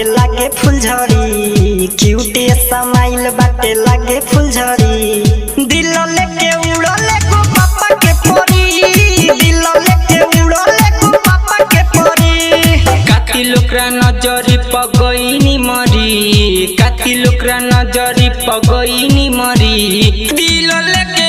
बाटे लागे फुलझड़ी, क्यूटे समाइल बाटे लागे फुलझड़ी। दिल लेके उड़ले को पापा के परी, दिल लेके उड़ले को पापा के परी। काती लोकरा नजरी पगईनी मरी, काती लोकरा नजरी पगईनी मरी। दिल लेके